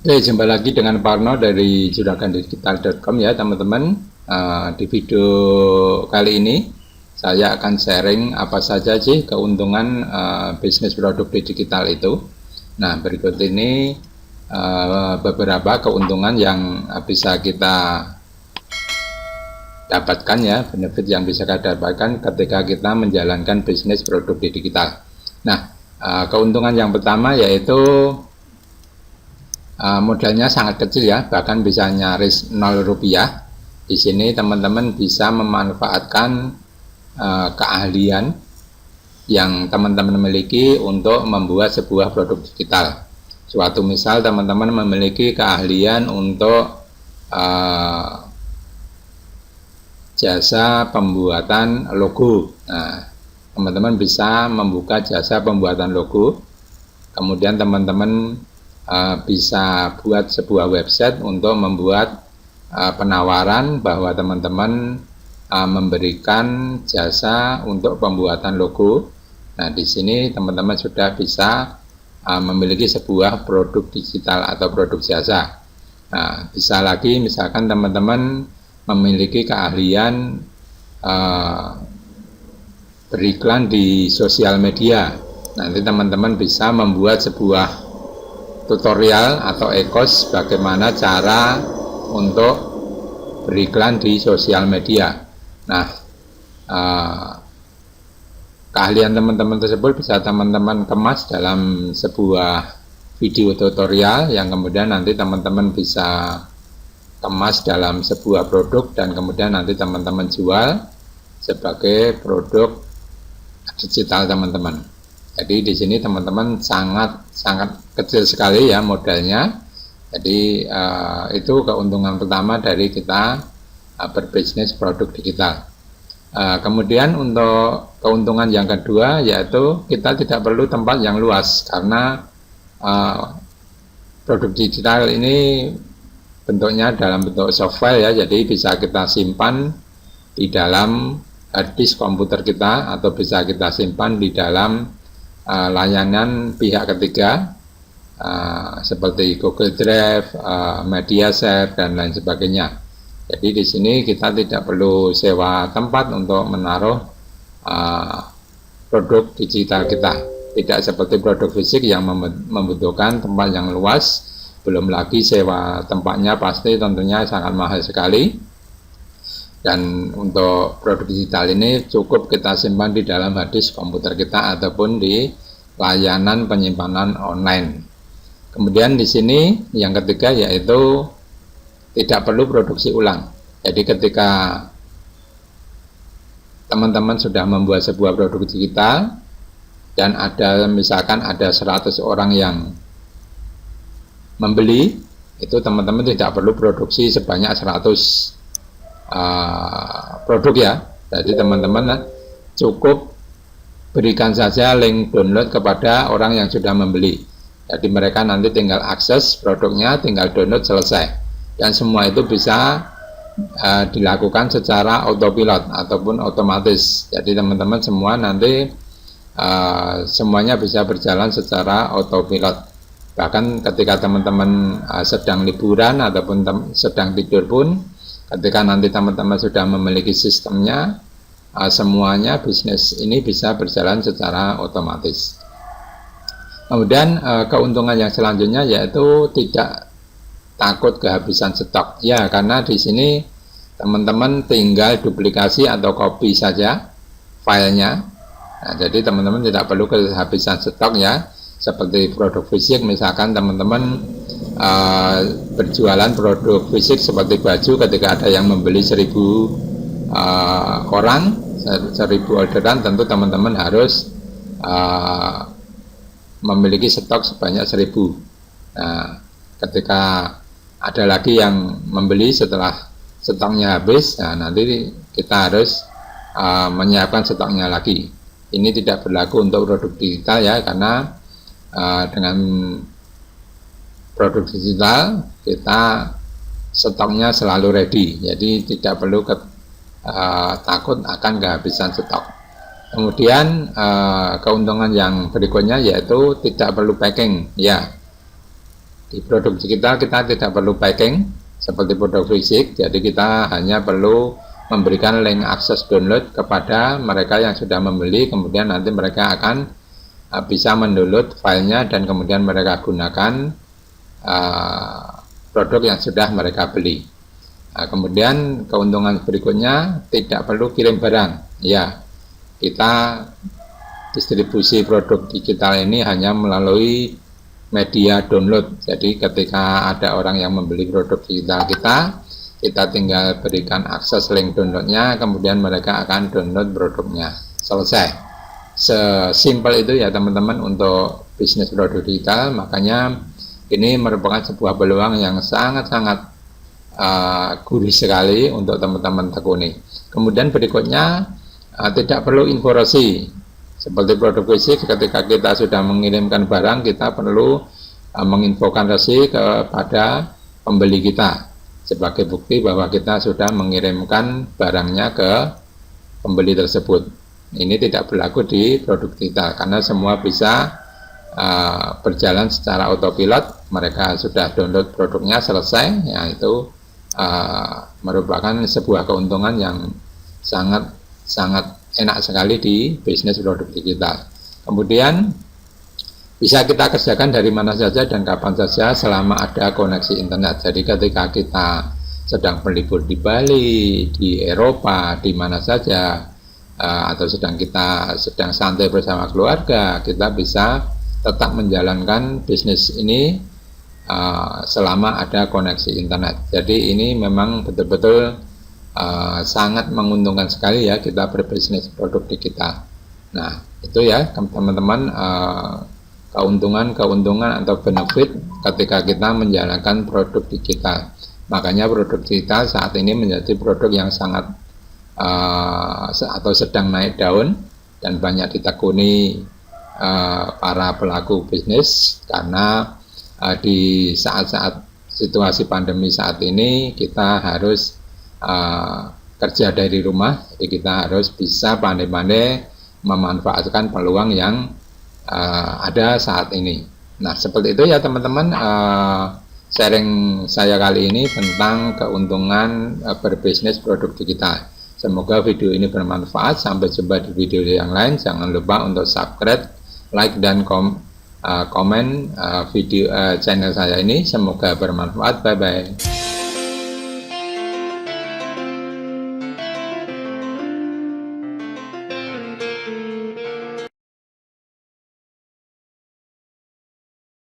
Oke, jumpa lagi dengan Parno dari juragandigital.com ya teman-teman. Di video kali ini saya akan sharing apa saja sih keuntungan bisnis produk digital itu. Nah, berikut ini beberapa keuntungan yang bisa kita dapatkan ya, benefit yang bisa kita dapatkan ketika kita menjalankan bisnis produk digital. Nah, keuntungan yang pertama yaitu modalnya sangat kecil ya, bahkan bisa nyaris 0 rupiah. Di sini teman-teman bisa memanfaatkan keahlian yang teman-teman miliki untuk membuat sebuah produk digital. Suatu misal teman-teman memiliki keahlian untuk jasa pembuatan logo. Nah, teman-teman bisa membuka jasa pembuatan logo. Kemudian teman-teman bisa buat sebuah website untuk membuat penawaran bahwa teman-teman memberikan jasa untuk pembuatan logo. Nah, di sini teman-teman sudah bisa memiliki sebuah produk digital atau produk jasa. Nah, bisa lagi misalkan teman-teman memiliki keahlian beriklan di sosial media. Nanti teman-teman bisa membuat sebuah tutorial atau e-course bagaimana cara untuk beriklan di sosial media. Nah, keahlian teman-teman tersebut bisa teman-teman kemas dalam sebuah video tutorial yang kemudian nanti teman-teman bisa kemas dalam sebuah produk dan kemudian nanti teman-teman jual sebagai produk digital teman-teman. Jadi di sini teman-teman sangat kecil sekali ya modalnya. Jadi itu keuntungan pertama dari kita berbisnis produk digital. Kemudian untuk keuntungan yang kedua yaitu kita tidak perlu tempat yang luas karena produk digital ini bentuknya dalam bentuk software ya, jadi bisa kita simpan di dalam hard disk komputer kita atau bisa kita simpan di dalam layanan pihak ketiga seperti Google Drive, MediaShare dan lain sebagainya. Jadi di sini kita tidak perlu sewa tempat untuk menaruh produk digital kita. Tidak seperti produk fisik yang membutuhkan tempat yang luas, belum lagi sewa tempatnya pasti tentunya sangat mahal sekali. Dan untuk produk digital ini cukup kita simpan di dalam hard disk komputer kita ataupun di layanan penyimpanan online. Kemudian di sini yang ketiga yaitu tidak perlu produksi ulang. Jadi ketika teman-teman sudah membuat sebuah produk digital dan misalkan ada 100 orang yang membeli, itu teman-teman tidak perlu produksi sebanyak 100 produk ya. Jadi teman-teman cukup berikan saja link download kepada orang yang sudah membeli. Jadi mereka nanti tinggal akses produknya, tinggal download, selesai. Dan semua itu bisa dilakukan secara autopilot ataupun otomatis. Jadi teman-teman semua nanti semuanya bisa berjalan secara autopilot. Bahkan ketika teman-teman sedang liburan ataupun sedang tidur pun, ketika nanti teman-teman sudah memiliki sistemnya, semuanya bisnis ini bisa berjalan secara otomatis. Kemudian keuntungan yang selanjutnya yaitu tidak takut kehabisan stok. Ya, karena di sini teman-teman tinggal duplikasi atau copy saja filenya. Nah, jadi teman-teman tidak perlu kehabisan stok ya. Seperti produk fisik, misalkan teman-teman berjualan produk fisik seperti baju, ketika ada yang membeli 1000 orang, 1000 orderan, tentu teman-teman harus memiliki stok sebanyak 1000. Nah, ketika ada lagi yang membeli setelah stoknya habis, nah nanti kita harus menyiapkan stoknya lagi. Ini tidak berlaku untuk produk digital ya, karena dengan produk digital kita stoknya selalu ready, jadi tidak perlu takut akan kehabisan stok. Kemudian keuntungan yang berikutnya yaitu tidak perlu packing ya. Di produk digital kita tidak perlu packing seperti produk fisik, jadi kita hanya perlu memberikan link akses download kepada mereka yang sudah membeli, kemudian nanti mereka akan bisa mendownload filenya dan kemudian mereka gunakan produk yang sudah mereka beli. Nah, kemudian keuntungan berikutnya, tidak perlu kirim barang. Ya, kita distribusi produk digital ini hanya melalui media download. Jadi ketika ada orang yang membeli produk digital kita tinggal berikan akses link downloadnya, kemudian mereka akan download produknya. Selesai. Sesimpel itu ya teman-teman untuk bisnis produk digital. Makanya ini merupakan sebuah peluang yang sangat-sangat gurih sekali untuk teman-teman tekuni. Kemudian berikutnya, tidak perlu informasi. Seperti produk fisik, ketika kita sudah mengirimkan barang, kita perlu menginfokan resi kepada pembeli kita sebagai bukti bahwa kita sudah mengirimkan barangnya ke pembeli tersebut. Ini tidak berlaku di produk digital karena semua bisa berjalan secara autopilot. Mereka sudah download produknya, selesai. Ya, itu merupakan sebuah keuntungan yang sangat enak sekali di bisnis produk digital. Kemudian bisa kita kerjakan dari mana saja dan kapan saja selama ada koneksi internet. Jadi ketika kita sedang berlibur di Bali, di Eropa, di mana saja, atau kita sedang santai bersama keluarga, kita bisa tetap menjalankan bisnis ini selama ada koneksi internet. Jadi ini memang betul-betul sangat menguntungkan sekali ya kita berbisnis produk digital. Nah, itu ya teman-teman, keuntungan atau benefit ketika kita menjalankan produk digital. Makanya produk digital saat ini menjadi produk yang sangat atau sedang naik daun dan banyak ditekuni para pelaku bisnis, karena di saat-saat situasi pandemi saat ini kita harus kerja dari rumah, jadi kita harus bisa pandai-pandai memanfaatkan peluang yang ada saat ini. Nah, seperti itu ya teman-teman, sharing saya kali ini tentang keuntungan berbisnis produk digital. Semoga video ini bermanfaat. Sampai jumpa di video yang lain. Jangan lupa untuk subscribe, like, dan komen video channel saya ini. Semoga bermanfaat. Bye bye.